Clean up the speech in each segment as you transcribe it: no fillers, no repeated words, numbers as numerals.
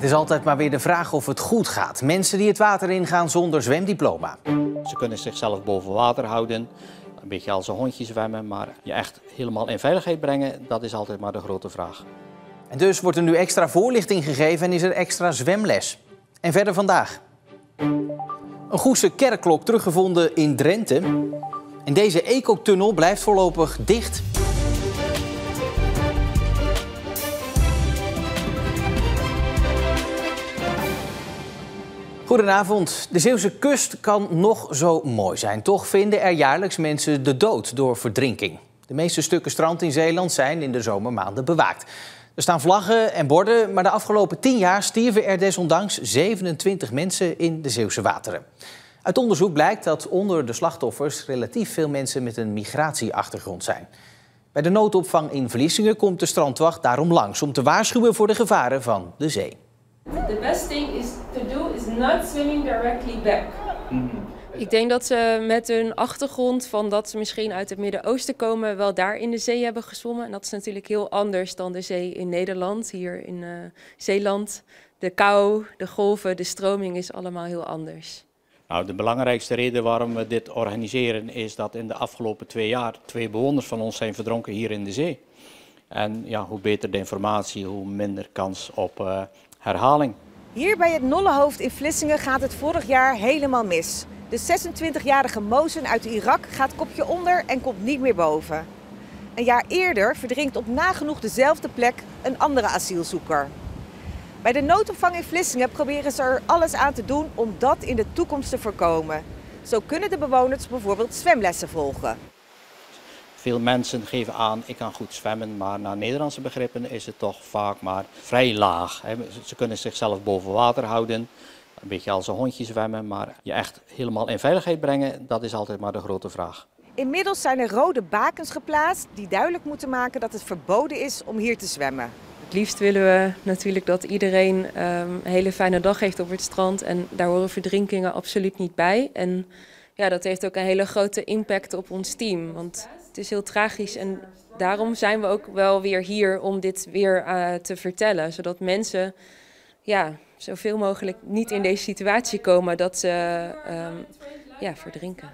Het is altijd maar weer de vraag of het goed gaat. Mensen die het water ingaan zonder zwemdiploma. Ze kunnen zichzelf boven water houden, een beetje als een hondje zwemmen, maar je echt helemaal in veiligheid brengen, dat is altijd maar de grote vraag. En dus wordt er nu extra voorlichting gegeven en is er extra zwemles. En verder vandaag. Een Goese kerkklok teruggevonden in Drenthe. En deze ecotunnel blijft voorlopig dicht. Goedenavond. De Zeeuwse kust kan nog zo mooi zijn. Toch vinden er jaarlijks mensen de dood door verdrinking. De meeste stukken strand in Zeeland zijn in de zomermaanden bewaakt. Er staan vlaggen en borden, maar de afgelopen 10 jaar stierven er desondanks 27 mensen in de Zeeuwse wateren. Uit onderzoek blijkt dat onder de slachtoffers relatief veel mensen met een migratieachtergrond zijn. Bij de noodopvang in Vlissingen komt de strandwacht daarom langs om te waarschuwen voor de gevaren van de zee. The best thing is to do is not swimming directly back. Ik denk dat ze met hun achtergrond van dat ze misschien uit het Midden-Oosten komen wel daar in de zee hebben gezwommen. En dat is natuurlijk heel anders dan de zee in Nederland, hier in Zeeland. De kou, de golven, de stroming is allemaal heel anders. Nou, de belangrijkste reden waarom we dit organiseren is dat in de afgelopen 2 jaar 2 bewoners van ons zijn verdronken hier in de zee. En ja, hoe beter de informatie, hoe minder kans op herhaling. Hier bij het Nollehoofd in Vlissingen gaat het vorig jaar helemaal mis. De 26-jarige Mozen uit Irak gaat kopje onder en komt niet meer boven. Een jaar eerder verdrinkt op nagenoeg dezelfde plek een andere asielzoeker. Bij de noodopvang in Vlissingen proberen ze er alles aan te doen om dat in de toekomst te voorkomen. Zo kunnen de bewoners bijvoorbeeld zwemlessen volgen. Veel mensen geven aan, ik kan goed zwemmen, maar naar Nederlandse begrippen is het toch vaak maar vrij laag. Ze kunnen zichzelf boven water houden, een beetje als een hondje zwemmen, maar je echt helemaal in veiligheid brengen, dat is altijd maar de grote vraag. Inmiddels zijn er rode bakens geplaatst die duidelijk moeten maken dat het verboden is om hier te zwemmen. Het liefst willen we natuurlijk dat iedereen een hele fijne dag heeft op het strand. En daar horen verdrinkingen absoluut niet bij. En ja, dat heeft ook een hele grote impact op ons team. Want het is heel tragisch en daarom zijn we ook wel weer hier om dit weer te vertellen. Zodat mensen zoveel mogelijk niet in deze situatie komen dat ze verdrinken.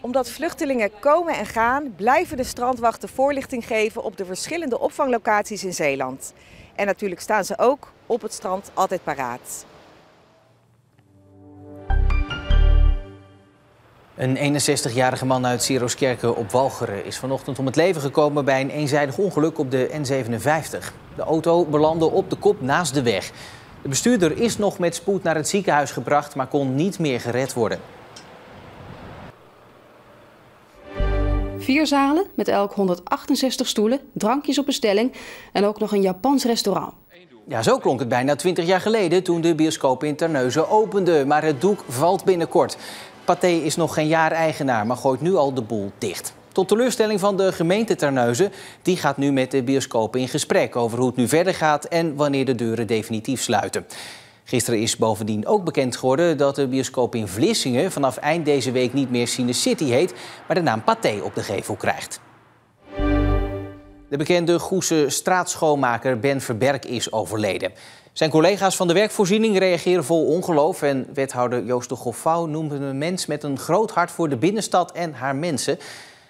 Omdat vluchtelingen komen en gaan, blijven de strandwachten voorlichting geven op de verschillende opvanglocaties in Zeeland. En natuurlijk staan ze ook op het strand altijd paraat. Een 61-jarige man uit Sieroskerke op Walcheren is vanochtend om het leven gekomen bij een eenzijdig ongeluk op de N57. De auto belandde op de kop naast de weg. De bestuurder is nog met spoed naar het ziekenhuis gebracht, maar kon niet meer gered worden. 4 zalen met elk 168 stoelen, drankjes op bestelling en ook nog een Japans restaurant. Ja, zo klonk het bijna 20 jaar geleden toen de bioscoop in Terneuzen opende. Maar het doek valt binnenkort. Pathé is nog geen jaar eigenaar, maar gooit nu al de boel dicht. Tot teleurstelling van de gemeente Terneuzen. Die gaat nu met de bioscoop in gesprek over hoe het nu verder gaat en wanneer de deuren definitief sluiten. Gisteren is bovendien ook bekend geworden dat de bioscoop in Vlissingen vanaf eind deze week niet meer CineCity heet, maar de naam Pathé op de gevel krijgt. De bekende Goese straatschoonmaker Ben Verberk is overleden. Zijn collega's van de werkvoorziening reageren vol ongeloof en wethouder Joost de Goffouw noemde hem een mens met een groot hart voor de binnenstad en haar mensen.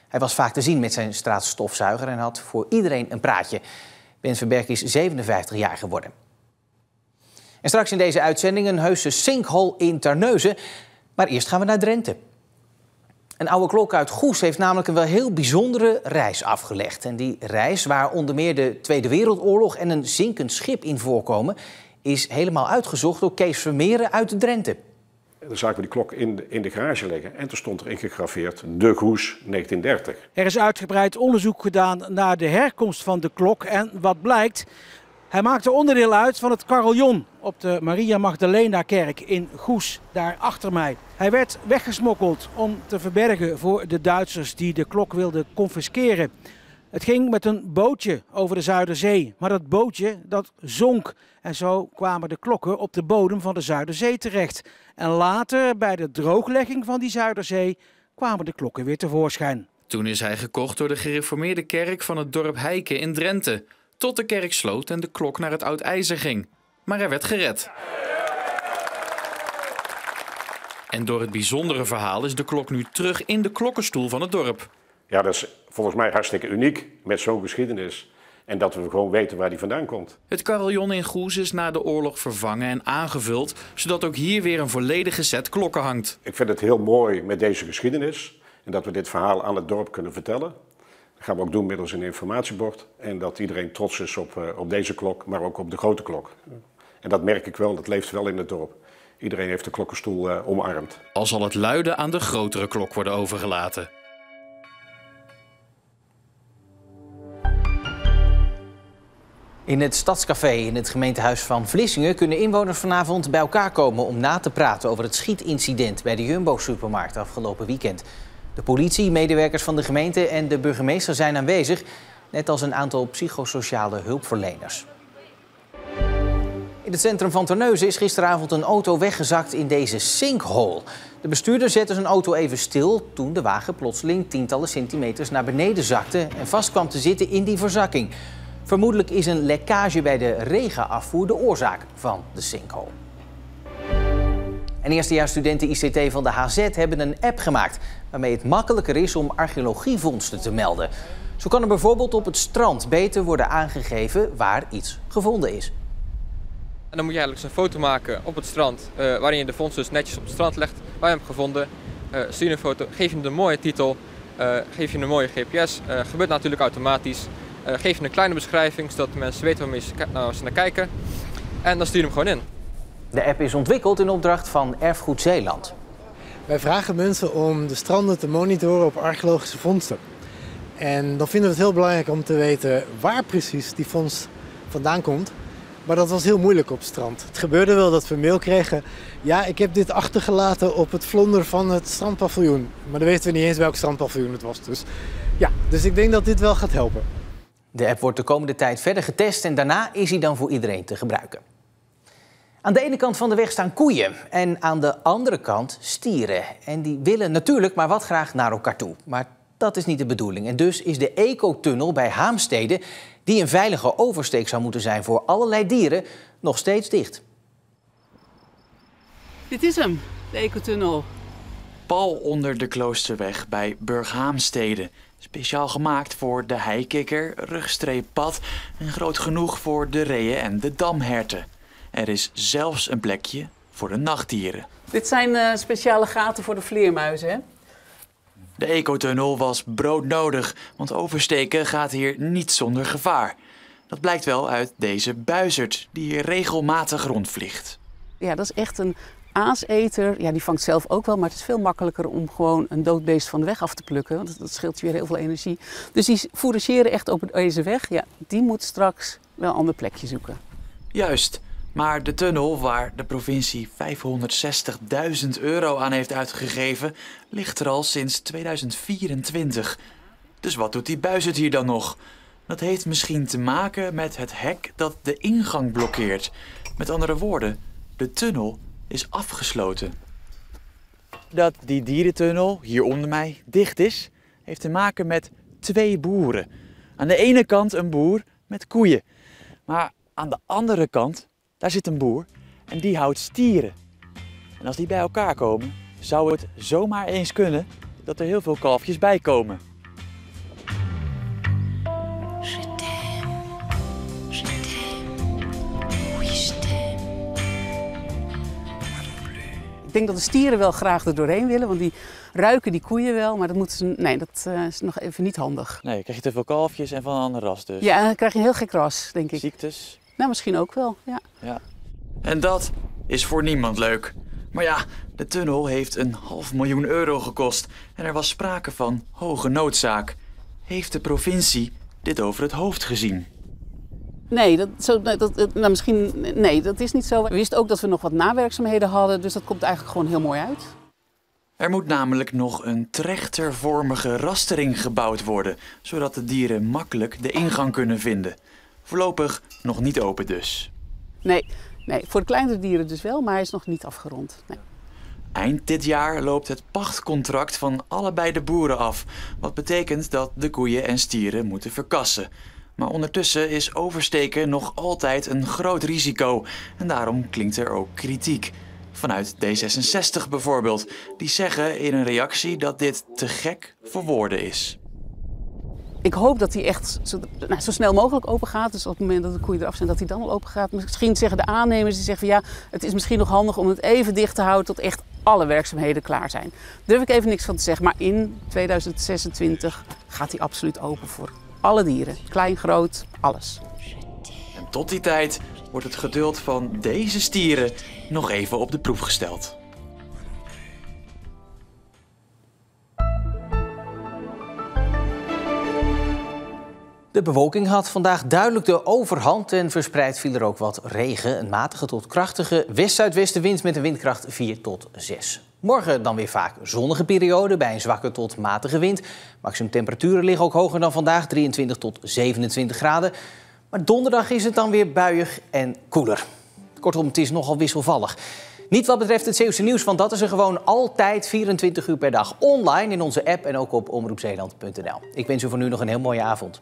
Hij was vaak te zien met zijn straatstofzuiger en had voor iedereen een praatje. Ben Verberk is 57 jaar geworden. En straks in deze uitzending een heuse sinkhole in Terneuzen. Maar eerst gaan we naar Drenthe. Een oude klok uit Goes heeft namelijk een wel heel bijzondere reis afgelegd. En die reis, waar onder meer de Tweede Wereldoorlog en een zinkend schip in voorkomen, is helemaal uitgezocht door Kees Vermeeren uit Drenthe. Dan zagen we die klok in de garage liggen en toen stond erin gegraveerd de Goes 1930. Er is uitgebreid onderzoek gedaan naar de herkomst van de klok en wat blijkt, hij maakte onderdeel uit van het carillon op de Maria Magdalena kerk in Goes, daar achter mij. Hij werd weggesmokkeld om te verbergen voor de Duitsers die de klok wilden confisceren. Het ging met een bootje over de Zuiderzee, maar dat bootje dat zonk. En zo kwamen de klokken op de bodem van de Zuiderzee terecht. En later, bij de drooglegging van die Zuiderzee, kwamen de klokken weer tevoorschijn. Toen is hij gekocht door de gereformeerde kerk van het dorp Heiken in Drenthe. Tot de kerk sloot en de klok naar het Oud-IJzer ging. maar hij werd gered. En door het bijzondere verhaal is de klok nu terug in de klokkenstoel van het dorp. Ja, dat is volgens mij hartstikke uniek met zo'n geschiedenis. En dat we gewoon weten waar die vandaan komt. Het carillon in Goes is na de oorlog vervangen en aangevuld, zodat ook hier weer een volledige set klokken hangt. Ik vind het heel mooi met deze geschiedenis en dat we dit verhaal aan het dorp kunnen vertellen. Dat gaan we ook doen middels een informatiebord. En dat iedereen trots is op deze klok, maar ook op de grote klok. En dat merk ik wel, dat leeft wel in het dorp. Iedereen heeft de klokkenstoel omarmd. Al zal het luiden aan de grotere klok worden overgelaten. In het Stadscafé in het gemeentehuis van Vlissingen kunnen inwoners vanavond bij elkaar komen om na te praten over het schietincident bij de Jumbo-supermarkt afgelopen weekend. De politie, medewerkers van de gemeente en de burgemeester zijn aanwezig, net als een aantal psychosociale hulpverleners. In het centrum van Terneuzen is gisteravond een auto weggezakt in deze sinkhole. De bestuurder zette zijn auto even stil toen de wagen plotseling tientallen centimeters naar beneden zakte en vast kwam te zitten in die verzakking. Vermoedelijk is een lekkage bij de regenafvoer de oorzaak van de sinkhole. En eerstejaarsstudenten ICT van de HZ hebben een app gemaakt waarmee het makkelijker is om archeologievondsten te melden. Zo kan er bijvoorbeeld op het strand beter worden aangegeven waar iets gevonden is. En dan moet je eigenlijk een foto maken op het strand, waarin je de vondst dus netjes op het strand legt, waar je hem hebt gevonden. Stuur je een foto, geef je hem een mooie titel, geef je een mooie GPS, gebeurt natuurlijk automatisch. Geef je een kleine beschrijving, zodat de mensen weten waarmee ze naar kijken. En dan stuur je hem gewoon in. De app is ontwikkeld in opdracht van Erfgoed Zeeland. Wij vragen mensen om de stranden te monitoren op archeologische vondsten. En dan vinden we het heel belangrijk om te weten waar precies die vondst vandaan komt. Maar dat was heel moeilijk op het strand. Het gebeurde wel dat we mail kregen. Ja, ik heb dit achtergelaten op het vlonder van het strandpaviljoen. Maar dan weten we niet eens welk strandpaviljoen het was. Dus ik denk dat dit wel gaat helpen. De app wordt de komende tijd verder getest en daarna is hij dan voor iedereen te gebruiken. Aan de ene kant van de weg staan koeien en aan de andere kant stieren. En die willen natuurlijk maar wat graag naar elkaar toe. Maar dat is niet de bedoeling. En dus is de ecotunnel bij Haamstede, die een veilige oversteek zou moeten zijn voor allerlei dieren, nog steeds dicht. Dit is hem, de ecotunnel. Pal onder de Kloosterweg bij Burghaamstede. Speciaal gemaakt voor de heikikker, rugstreeppad en groot genoeg voor de reeën en de damherten. Er is zelfs een plekje voor de nachtdieren. Dit zijn speciale gaten voor de vleermuizen, hè? De ecotunnel was broodnodig, want oversteken gaat hier niet zonder gevaar. Dat blijkt wel uit deze buizerd die hier regelmatig rondvliegt. Ja, dat is echt een aaseter. Ja, die vangt zelf ook wel, maar het is veel makkelijker om gewoon een dood beest van de weg af te plukken. Want dat scheelt je weer heel veel energie. Dus die fourageren echt op deze weg. Ja, die moet straks wel een ander plekje zoeken. Juist. Maar de tunnel, waar de provincie €560.000 aan heeft uitgegeven, ligt er al sinds 2024. Dus wat doet die buizerd hier dan nog? Dat heeft misschien te maken met het hek dat de ingang blokkeert. Met andere woorden, de tunnel is afgesloten. Dat die dierentunnel hier onder mij dicht is, heeft te maken met 2 boeren. Aan de ene kant een boer met koeien, maar aan de andere kant, daar zit een boer en die houdt stieren. En als die bij elkaar komen, zou het zomaar eens kunnen dat er heel veel kalfjes bij komen. Ik denk dat de stieren wel graag er doorheen willen, want die ruiken die koeien wel, maar dat moeten ze, nee, dat is nog even niet handig. Nee, krijg je te veel kalfjes en van een andere ras dus. Ja, dan krijg je een heel gek ras, denk ik. Ziektes? Nou, misschien ook wel, ja. Ja. En dat is voor niemand leuk. Maar ja, de tunnel heeft €500.000 gekost en er was sprake van hoge noodzaak. Heeft de provincie dit over het hoofd gezien? Nee, dat is niet zo. We wisten ook dat we nog wat nawerkzaamheden hadden, dus dat komt eigenlijk gewoon heel mooi uit. Er moet namelijk nog een trechtervormige rastering gebouwd worden, zodat de dieren makkelijk de ingang kunnen vinden. Voorlopig nog niet open dus. Nee, voor de kleinere dieren dus wel, maar hij is nog niet afgerond. Nee. Eind dit jaar loopt het pachtcontract van allebei de boeren af. Wat betekent dat de koeien en stieren moeten verkassen. Maar ondertussen is oversteken nog altijd een groot risico. En daarom klinkt er ook kritiek. Vanuit D66 bijvoorbeeld. Die zeggen in een reactie dat dit te gek voor woorden is. Ik hoop dat hij echt zo snel mogelijk open gaat. Dus op het moment dat de koeien eraf zijn, dat hij dan al open gaat. Misschien zeggen de aannemers, die zeggen van ja, het is misschien nog handig om het even dicht te houden tot echt alle werkzaamheden klaar zijn. Daar durf ik even niks van te zeggen. Maar in 2026 gaat hij absoluut open voor alle dieren. Klein, groot, alles. En tot die tijd wordt het geduld van deze stieren nog even op de proef gesteld. De bewolking had vandaag duidelijk de overhand en verspreid viel er ook wat regen. Een matige tot krachtige west-zuidwestenwind met een windkracht 4 tot 6. Morgen dan weer vaak zonnige periode bij een zwakke tot matige wind. Maximumtemperaturen liggen ook hoger dan vandaag, 23 tot 27 graden. Maar donderdag is het dan weer buiig en koeler. Kortom, het is nogal wisselvallig. Niet wat betreft het Zeeuwse nieuws, want dat is er gewoon altijd 24 uur per dag online in onze app en ook op omroepzeeland.nl. Ik wens u voor nu nog een heel mooie avond.